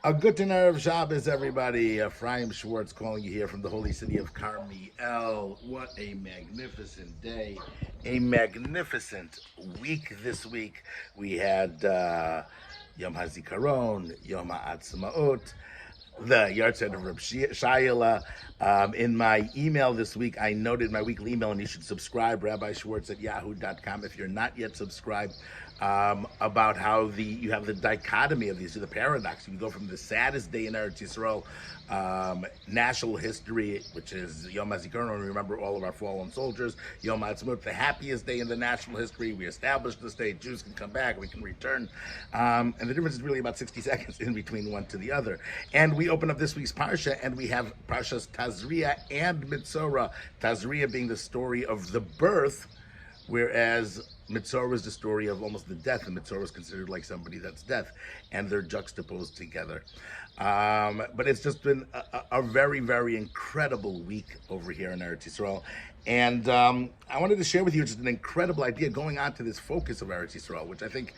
A good Erev Shabbos, everybody. EPHRAIM SCHWARTZ calling you here from the holy city of Carmiel. What a magnificent day. A magnificent week this week. We had Yom HaZikaron, Yom HaAtzmaut, the Yartzeit of Reb Shaila. In my email this week, I noted my weekly email, and you should subscribe, Rabbi Schwartz at yahoo.com, if you're not yet subscribed, about how you have the dichotomy of these, the paradox. You go from the saddest day in Eretz Yisrael, national history, which is Yom HaZikaron, we remember all of our fallen soldiers. Yom HaAtzmaut, the happiest day in the national history. We established the state. Jews can come back. We can return. And the difference is really about 60 seconds in between one to the other. And we open up this week's parsha, and we have parshas TAZRIA and METZORA. TAZRIA being the story of the birth, whereas METZORA is the story of almost the death, and METZORA is considered like somebody that's death, and they're juxtaposed together. But it's just been a very, very incredible week over here in Eretz Yisrael. And I wanted to share with you just an incredible idea going on to this focus of Eretz Yisrael, which I think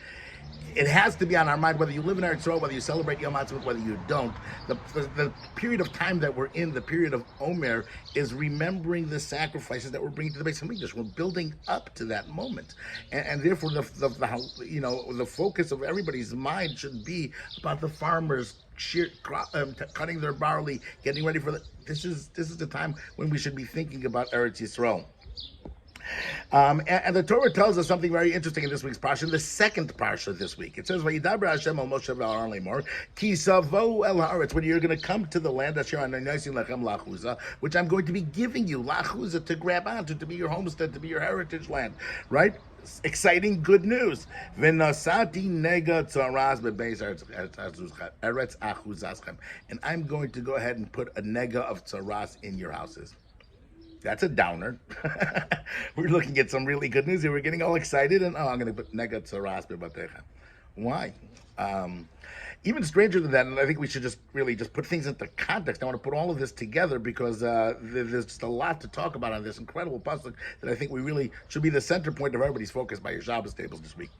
it has to be on our mind, whether you live in Eretz Yisrael, whether you celebrate Yom HaAtzmaut, whether you don't. The period of time that we're in, the period of Omer, is remembering the sacrifices that we're bringing to the Beis Hamikdash. We're building up to that moment, and therefore the focus of everybody's mind should be about the farmers cutting their barley, getting ready for this is the time when we should be thinking about Eretz Yisrael. And the Torah tells us something very interesting in this week's parsha, the second parsha this week. It says, "Vayidaber Hashem al Moshe v'Aaron lemor, ki savo el haaretz," when you're going to come to the land, asher ani nosin lechem lachuza, which I'm going to be giving you, lachuza, to grab onto, to be your homestead, to be your heritage land, right? Exciting good news. V'nasati nega tzaraz bebeis eretz achuzaschem, and I'm going to go ahead and put a nega of tzaraz in your houses. That's a downer. We're looking at some really good news here. We're getting all excited, and I'm going to put nega tzaras bebatecha. Why? Even stranger than that, and I think we should just put things into context. I want to put all of this together because there's just a lot to talk about on this incredible pasuk that I think we really should be the center point of everybody's focus by your Shabbos tables this week,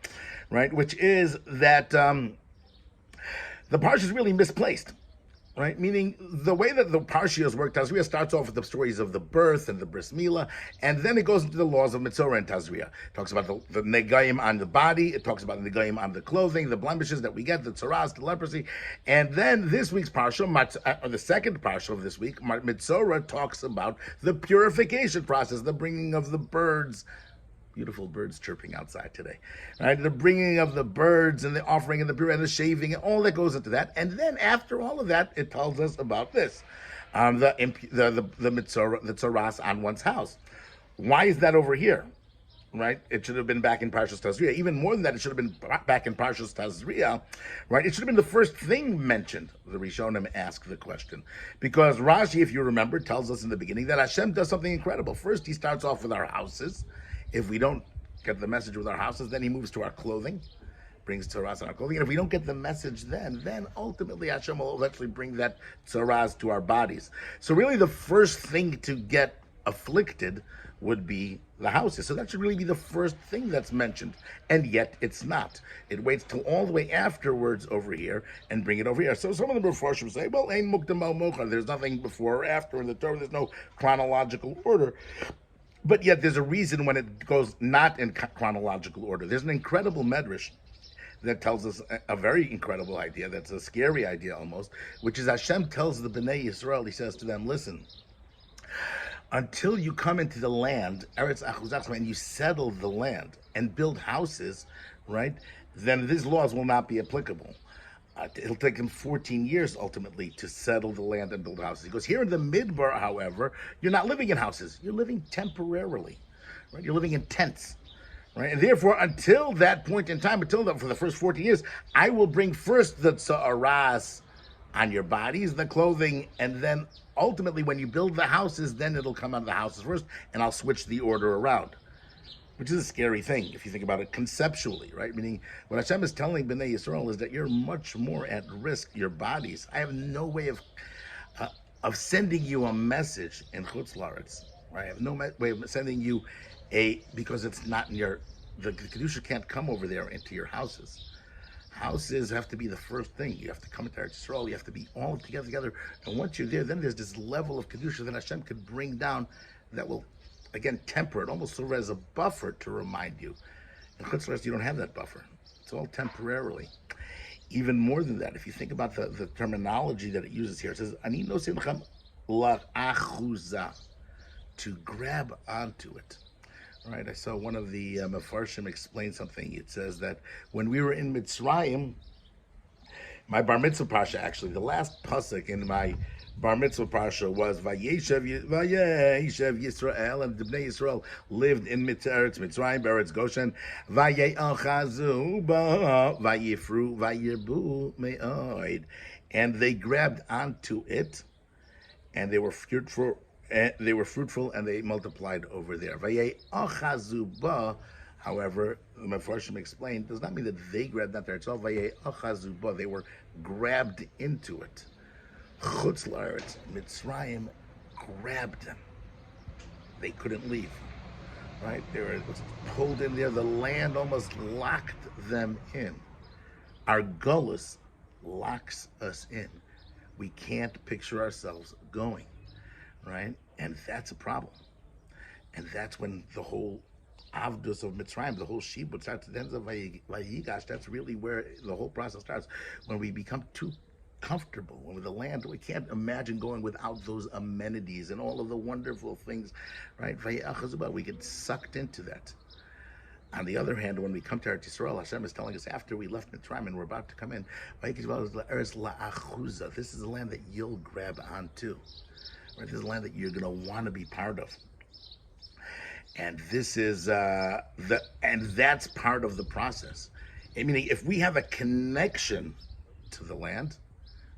right? Which is that the parsha is really misplaced. Right, meaning the way that the Parshias work, TAZRIA starts off with the stories of the birth and the bris milah, and then it goes into the laws of METZORA and TAZRIA. It talks about the negaim on the body, it talks about the negaim on the clothing, the blemishes that we get, the tzaras, the leprosy, and then this week's Parsha, or the second Parsha of this week, METZORA, talks about the purification process, the bringing of the birds. Beautiful birds chirping outside today, right? The bringing of the birds and the offering and the pure and the shaving and all that goes into that. And then after all of that, it tells us about this, the mitzvah, the tzaras on one's house. Why is that over here, right? It should have been back in Parshas TAZRIA. Even more than that, it should have been back in Parshas TAZRIA, right? It should have been the first thing mentioned. The Rishonim ask the question. Because Rashi, if you remember, tells us in the beginning that Hashem does something incredible. First, he starts off with our houses. If we don't get the message with our houses, then he moves to our clothing, brings tzaras on our clothing. And if we don't get the message then ultimately Hashem will eventually bring that tzaras to our bodies. So really the first thing to get afflicted would be the houses. So that should really be the first thing that's mentioned. And yet it's not. It waits till all the way afterwards over here and bring it over here. So some of the Mefarshim say, well, ein mukdam al mochar. There's nothing before or after in the Torah. There's no chronological order. But yet there's a reason when it goes not in chronological order. There's an incredible medrash that tells us a very incredible idea, that's a scary idea almost, which is Hashem tells the Bnei Yisrael, he says to them, listen, until you come into the land, Eretz Achuzachem, and you settle the land and build houses, right, then these laws will not be applicable. It'll take them 14 years ultimately to settle the land and build houses. He goes, here in the Midbar, however, you're not living in houses. You're living temporarily, right? You're living in tents, right? And therefore, until that point in time, for the first 14 years, I will bring first the tzaras on your bodies, the clothing, and then ultimately when you build the houses, then it'll come out of the houses first, and I'll switch the order around. Which is a scary thing if you think about it conceptually, right? Meaning, what Hashem is telling Bnei Yisrael is that you're much more at risk, your bodies. I have no way of sending you a message in Chutz La'aretz, right? I have no way of sending you because it's not in the Kedusha can't come over there into your houses. Houses have to be the first thing. You have to come into Eretz Yisrael. You have to be all together. And once you're there, then there's this level of kedusha that Hashem could bring down that will, again, temper it, almost serve as a buffer to remind you. In Chutz La'aretz, you don't have that buffer. It's all temporarily. Even more than that, if you think about the terminology that it uses here, it says, Ani nosim lechem la'achuza, to grab onto it. Right, I saw one of the Mefarshim explain something. It says that when we were in Mitzrayim, my bar mitzvah parsha, actually, the last pasuk in my bar mitzvah parsha was Vayeshev Yisrael, and the Bnei Yisrael lived in Eretz Mitzrayim, Eretz Goshen, Vaye'achazu ba, Vayifru, Vayirbu me'od, and they grabbed onto it, and they were fruitful. And they multiplied over there. Vaye'achazu, however, the Mefarshim explained, does not mean that they grabbed that there. It's all Vaye'achazu, they were grabbed into it. Chutz La'aretz, Mitzrayim grabbed them. They couldn't leave. Right? They were pulled in there. The land almost locked them in. Our gullus locks us in. We can't picture ourselves going. Right? And that's a problem. And that's when the whole Avdus of Mitzrayim, the whole Shibud starts, the ends of Vayigash, that's really where the whole process starts. When we become too comfortable, when with the land, we can't imagine going without those amenities and all of the wonderful things, right? We get sucked into that. On the other hand, when we come to Eretz Yisrael, Hashem is telling us after we left Mitzrayim and we're about to come in, this is the land that you'll grab onto. Right, this is a land that you're going to want to be part of, and this is and that's part of the process. I mean, if we have a connection to the land,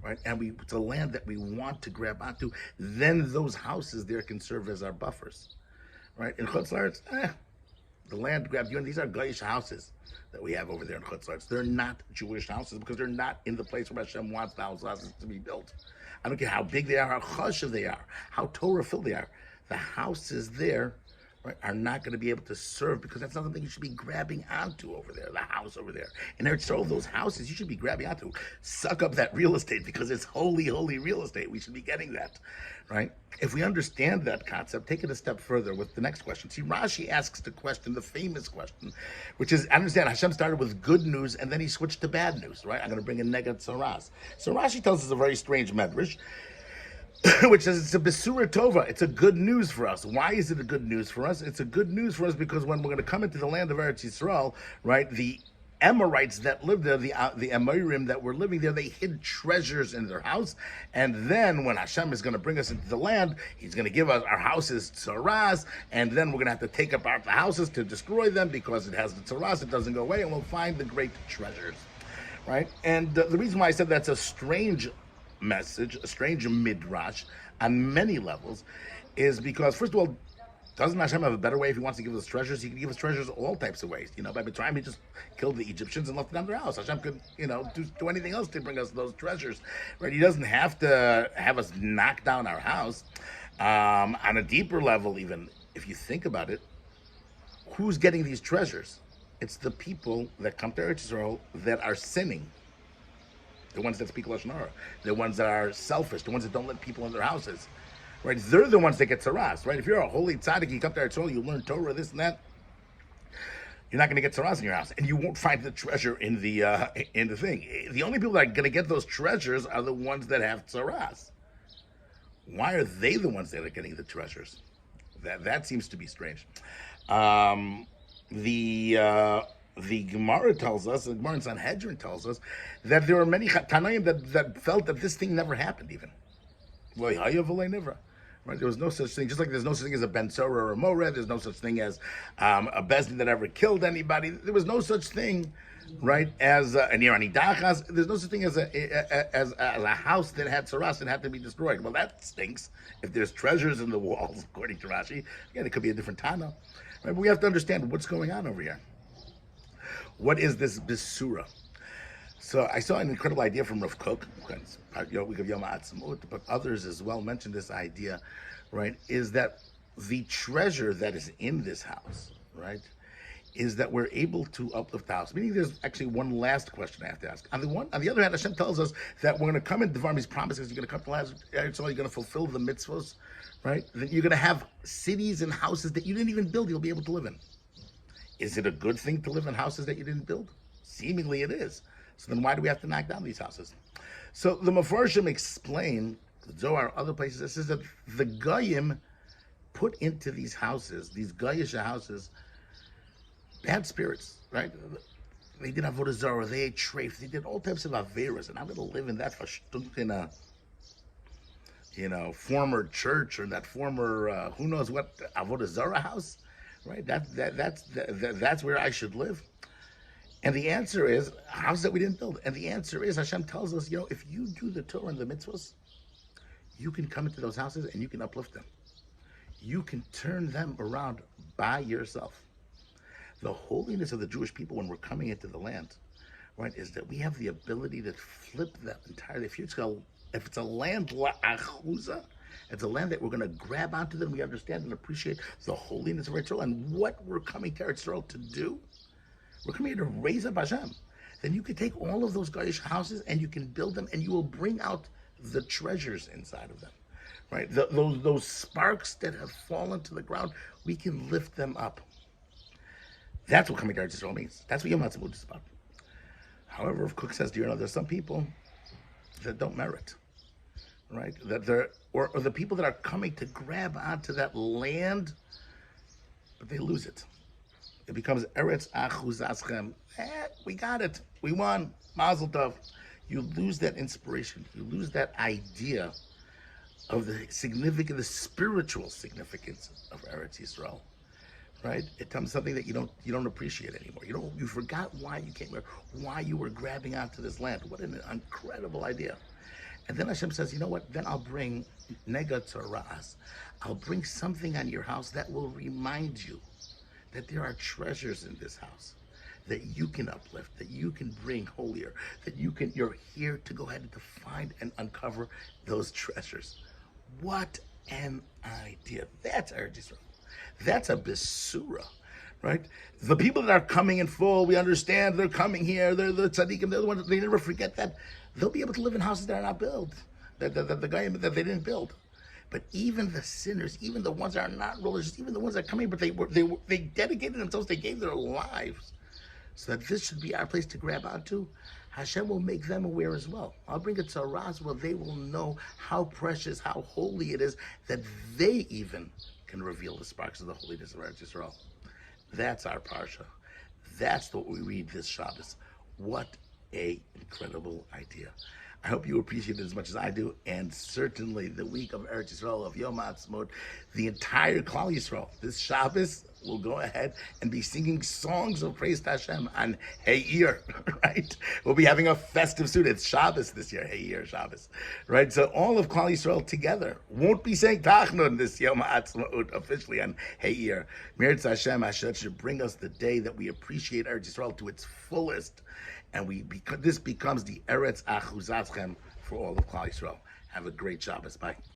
right, and it's a land that we want to grab onto, then those houses there can serve as our buffers, right? In Chutz La'aretz, the land grabbed you, and these are Goyish houses that we have over there in Chutz La'aretz. They're not Jewish houses because they're not in the place where Hashem wants the houses to be built. I don't care how big they are, how chashuv they are, how Torah-filled they are. The houses there, right, are not going to be able to serve because that's not something you should be grabbing onto over there, the house over there. And Eretz Yisrael, those houses you should be grabbing onto. Suck up that real estate because it's holy, holy real estate. We should be getting that, right? If we understand that concept, take it a step further with the next question. See, Rashi asks the question, the famous question, which is, I understand Hashem started with good news and then he switched to bad news, right? I'm going to bring in Neged Saras. So Rashi tells us a very strange medrash, which says it's a Besura Tova. It's a good news for us. Why is it a good news for us? It's a good news for us because when we're going to come into the land of Eretz Yisrael, right, the Amorites that lived there, the Amorim that were living there, they hid treasures in their house. And then when Hashem is going to bring us into the land, he's going to give us our houses tzaras, and then we're going to have to take apart the houses to destroy them because it has the tzaras, it doesn't go away, and we'll find the great treasures, right? And the reason why I said that's a strange message, a strange midrash on many levels, is because, first of all, doesn't Hashem have a better way if he wants to give us treasures? He can give us treasures all types of ways. You know, by the time he just killed the Egyptians and left them in their house. Hashem could, do anything else to bring us those treasures, right? He doesn't have to have us knock down our house. On a deeper level, even, if you think about it, who's getting these treasures? It's the people that come to Eretz Yisrael that are sinning. The ones that speak Lashon Hara. The ones that are selfish. The ones that don't let people in their houses. Right, they're the ones that get tzaras, right? If you're a holy tzaddik, you come to Eretz Yisrael, you learn Torah, this and that, you're not going to get tzaras in your house, and you won't find the treasure in the thing. The only people that are going to get those treasures are the ones that have tzaras. Why are they the ones that are getting the treasures? That seems to be strange. The Gemara tells us, the Gemara in Sanhedrin tells us, that there are many Tanaim that felt that this thing never happened even. Right? There was no such thing, just like there's no such thing as a METZORA or a Mored, there's no such thing as a Bezdin that ever killed anybody. There was no such thing, right, as an Irani Dachas. There's no such thing as a house that had tzaras and had to be destroyed. Well, that stinks. If there's treasures in the walls, according to Rashi, again, it could be a different Tana. Right? But we have to understand what's going on over here. What is this Besura? So I saw an incredible idea from Rav Kook, week of Yom HaAtzmaut, but others as well mentioned this idea, right, is that the treasure that is in this house, right, is that we're able to uplift the house. Meaning, there's actually one last question I have to ask. On the other hand, Hashem tells us that we're going to come in Devarim, His promises. You're going to come to Eretz Yisrael, you're going to fulfill the mitzvos, right? That you're going to have cities and houses that you didn't even build. You'll be able to live in. Is it a good thing to live in houses that you didn't build? Seemingly, it is. So then, why do we have to knock down these houses? So the Mefarshim explain, Zohar, other places, it says that the Goyim put into these houses, these Goyish houses, bad spirits, right? They did avodah zarah, they ate treif, they did all types of averas, and I'm going to live in that in a, former church or that former who knows what avodah zarah house, right? That's where I should live. And the answer is a house that we didn't build. And the answer is Hashem tells us, if you do the Torah and the mitzvahs, you can come into those houses and you can uplift them. You can turn them around by yourself. The holiness of the Jewish people when we're coming into the land, right, is that we have the ability to flip that entirely. If it's a land la'achuza, it's a land that we're going to grab onto, then we understand and appreciate the holiness of Eretz Yisrael and what we're coming to Eretz Yisrael to do. We're coming here to raise up Hashem. Then you can take all of those Goyish houses and you can build them, and you will bring out the treasures inside of them, right? Those sparks that have fallen to the ground, we can lift them up. That's what coming to Eretz Yisrael means. That's what Yom HaTzibut is about. However, if Cook says, there's some people that don't merit, right? That they're or the people that are coming to grab onto that land, but they lose it. It becomes Eretz Achuzaschem. We got it. We won. Mazel tov. You lose that inspiration. You lose that idea of the spiritual significance of Eretz Yisrael. Right? It becomes something that you don't appreciate anymore. You forgot why you came here, why you were grabbing onto this land. What an incredible idea. And then Hashem says, you know what? Then I'll bring METZORA. I'll bring something on your house that will remind you that there are treasures in this house that you can uplift, that you can bring holier, that you're here to go ahead and to find and uncover those treasures. What an idea. That's Eretz Yisrael. That's a besura, right? The people that are coming in full, we understand they're coming here, they're the tzaddikim, they're the ones, they never forget that. They'll be able to live in houses that are not built, that they didn't build. But even the sinners, even the ones that are not religious, even the ones that are coming, but they dedicated themselves, they gave their lives, so that this should be our place to grab onto. Hashem will make them aware as well. I'll bring it to Araz where they will know how precious, how holy it is that they even can reveal the sparks of the holiness of Eretz Yisrael. That's our parsha. That's what we read this Shabbos. What a incredible idea. I hope you appreciate it as much as I do, and certainly the week of Eretz Yisrael, of Yom HaTzibut, the entire Klal Yisrael, this Shabbos, will go ahead and be singing songs of praise to Hashem on He'ir, right? We'll be having a festive suit. It's Shabbos this year, He'ir Shabbos, right? So all of Klal Yisrael together won't be saying Tachnun this Yom HaTzibut officially on He'ir. Meretz Hashem, Hashem should bring us the day that we appreciate Eretz Yisrael to its fullest, and this becomes the Eretz Achuzaschem for all of Klal Yisrael. Have a great Shabbos. Bye.